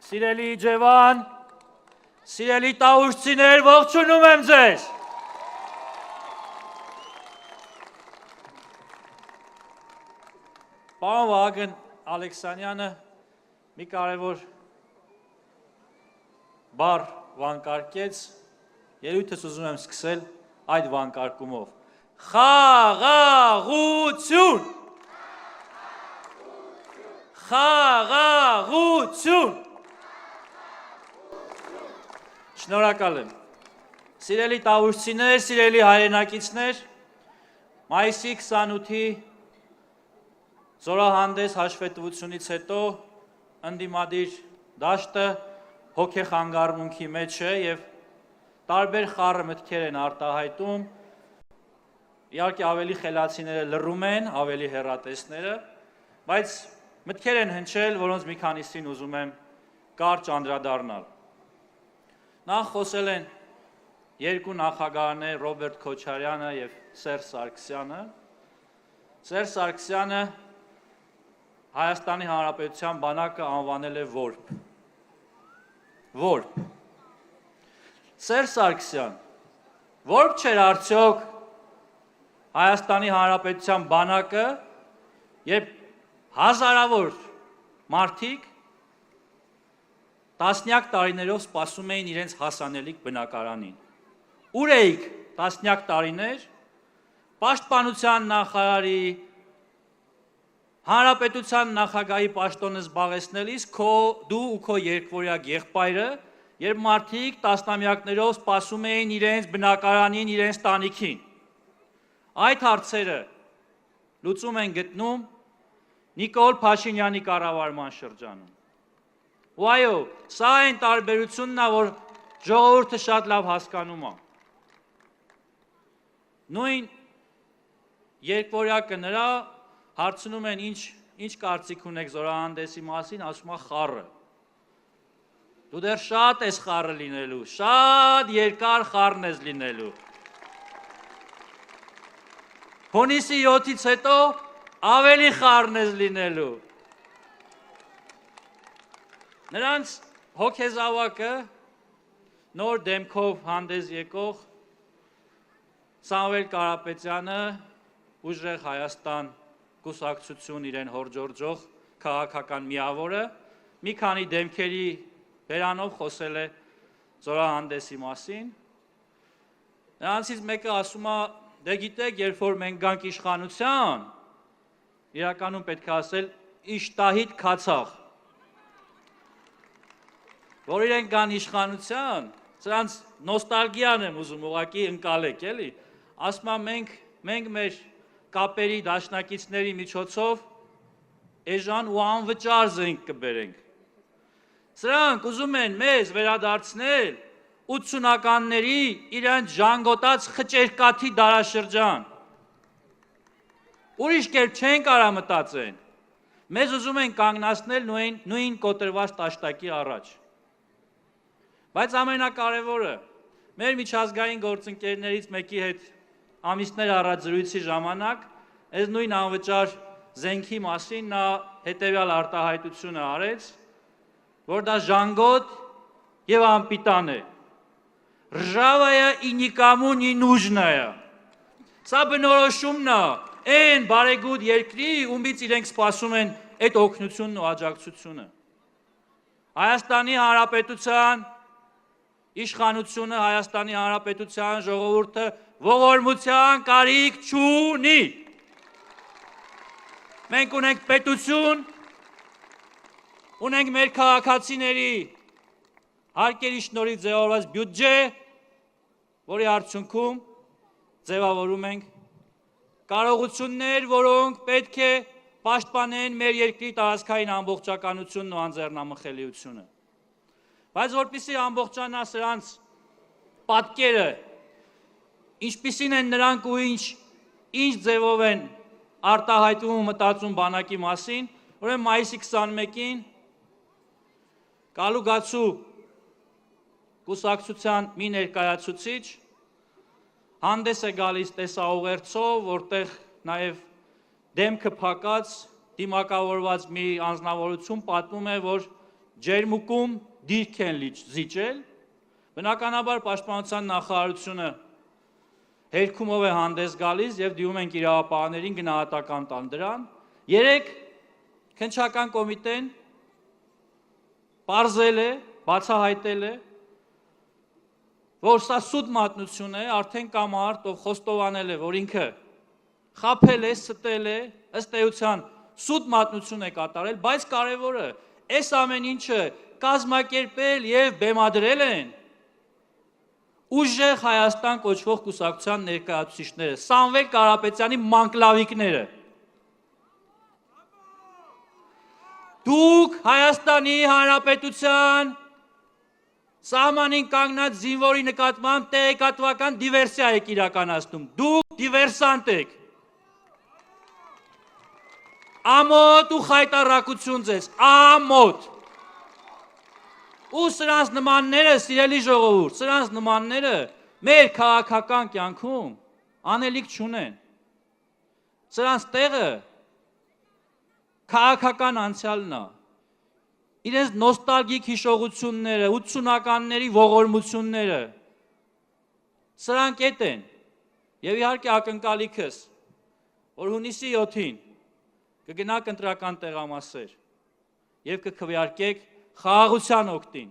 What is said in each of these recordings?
Սիրելի Ջևան, սիրելի տավուշցիներ, ողջունում եմ ձեզ։ Պարոն Վահագն Ալեքսանյանը մի կարևոր բառ վանկարկեց, ելույթս ուզում եմ սկսել այդ վանկարկումով։ Խաղաղություն։ Խաղաղություն։ Շնորհակալ եմ։ Սիրելի տավուշցիներ, սիրելի հայրենակիցներ, մայիսի 28-ի զորահանդես հաշվետվությունից հետո ընդդիմադիր դաշտը հոգեխանգարմունքի մեջ է և տարբեր խառը մտքեր են արտահայտում, իհարկե ավելի խելացիները լռում են, ավելի հեռատեսները, բայց մտքեր են հնչել, որոնց մի քանիսին ուզում եմ կարճ անդրադառնալ։ Նախ խոսել են երկու նախագահներ Ռոբերտ Քոչարյանը և Սերժ Սարգսյանը։ Սերժ Սարգսյանը Հայաստանի Հանրապետության բանակը անվանել է որբ։ Որբ։ Սերժ Սարգսյան, որբ չէր արդյոք Հայաստանի Հանրապետության բանակը, երբ հազարավոր մարդիկ տասնյակ տարիներով սպասում էին իրենց հասանելիք բնակարանին։ Ուր էիք տասնյակ տարիներ, պաշտպանության նախարարի, Հանրապետության նախագահի պաշտոնը զբաղեցնելիս դու ու քո երկվորյակ եղբայրը, երբ մարդիկ տասնամյակներով սպասում էին իրենց բնակարանին, իրենց տանիքին։ Այդ հարցերը լուծում են գտնում Նիկոլ Փաշինյանի կառավարման շրջանում։ Ու այո, սա այն տարբերությունն է, որ ժողովուրդը շատ լավ հասկանում է։ Նույն երկվորյակը նրա հարցնում են ինչ կարծիք ունեք զորահանդեսի մասին, ասում է խառը։ Դու դեռ շատ ես խառը լինելու, շատ երկար խառն ես լինելու։ Հունիսի 7-ից հետո ավելի խառն ես լինելու։ Նրանց հոգեզավակը նոր դեմքով հանդես եկող Սամվել Կարապետյանը, Ուժեղ Հայաստան կուսակցություն իրեն հորջորջող քաղաքական միավորը, մի քանի դեմքերի բերանով խոսել է զորահանդեսի մասին։ Նրանցից մեկը ասում է, դե գիտեք, երբ որ մենք գանք իշխանության, իրականում պետք է ասել իշտահիտ քացաղ, որ իրենք գան իշխանության, սրանց նոստալգիան եմ ուզում ուղղակի ընկալեք, էլի, ասում է մենք մեր կապերի դաշնակիցների միջոցով էժան ու անվճար զենք կբերենք։ Սրանք ուզում են մեզ վերադարձնել 80-ականների իրենց ժանգոտած խճերկաթի դարաշրջան։ Ուրիշ կերպ չեն կարա մտածեն։ Մեզ ուզում են կանգնացնել նույն կոտրված տաշտակի առաջ։ Բայց ամենակարևորը, մեր միջազգային գործընկերներից մեկի հետ ամիսներ առաջ զրույցի ժամանակ, այս նույն անվճար զենքի մասին նա հետևյալ արտահայտությունը արեց, որ դա ժանգոտ և անպիտան է։ Ռժավայա ի նիկամու նի նուժնայա։ Սա բնորոշումն է այն բարեգութ երկրի, ումից իրենք սպասում են այդ օգնությունն ու աջակցությունը։ Հայաստանի Հանրապետության իշխանությունը, Հայաստանի Հանրապետության ժողովուրդը ողորմության կարիք չունի։ Մենք ունենք պետություն, ունենք մեր քաղաքացիների հարկերի շնորհիվ ձևավորված բյուջե, որի արդյունքում ձևավորում ենք կարողություններ, որոնք պետք է պաշտպանեն մեր երկրի տարածքային ամբողջականությունն ու անձեռնամխելիությունը։ Բայց որպեսզի ամբողջանա սրանց պատկերը, ինչպիսին են նրանք ու ինչ ձևով են արտահայտվում ու մտածում բանակի մասին, ուրեմն մայիսի 21-ին Կալուգացու կուսակցության մի ներկայացուցիչ հանդես է գալիս տեսաուղերձով, որտեղ նաև դեմքը փակած դիմակավորված մի անձնավորություն պատմում է, որ ջերմուկում դիրք են զիջել, բնականաբար պաշտպանության նախարարությունը հերքումով է հանդես գալիս եւ դիմում ենք իրավապահներին գնահատական տան դրան։ Երեք քննչական կոմիտեն պարզել է, բացահայտել է, որ սա սուտ մատնություն է, արդեն կամարդ, ով խոստովանել է, որ ինքը խաբել է, ստել է, ըստ էության սուտ մատնություն է կատարել, բայց կարևորը այս ամեն ինչը կազմակերպել եւ բեմադրել են ուժեղ Հայաստան կոչվող կուսակցության ներկայացուցիչները, Սամվել Կարապետյանի մանկլավիկները։ Դուք Հայաստանի Հանրապետության սահմանին կանգնած զինվորի նկատմամբ տեղեկատվական դիվերսիա եք իրականացնում։ Դուք դիվերսանտ եք։ Ամոթ ու խայտառակություն ձեզ, ամոթ։ Ու սրանց նմանները, սիրելի ժողովուրդ, սրանց նմանները մեր քաղաքական կյանքում անելիք չունեն։ Սրանց տեղը քաղաքական անցյալն է։ Իրենց նոստալգիկ հիշողությունները, 80-ականների ողորմությունները սրանք էդ են։ Եվ իհարկե ակնկալիքս, որ հունիսի 7-ին կգնաք ընտրական տեղամասեր եւ կքվեարկեք խաղաղության օգտին։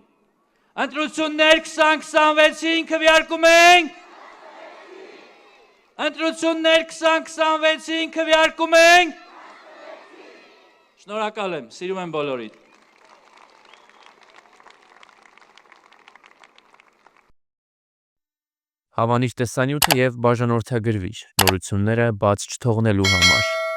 Ընտրություններ 2026-ին քվեարկում ենք։ Ընտրություններ 2026-ին քվեարկում ենք։ Շնորհակալ եմ, սիրում եմ բոլորիդ։ Հավանիչ տեսանյութը եւ բաժանորդագրվիչ նորությունները բաց չթողնելու համար։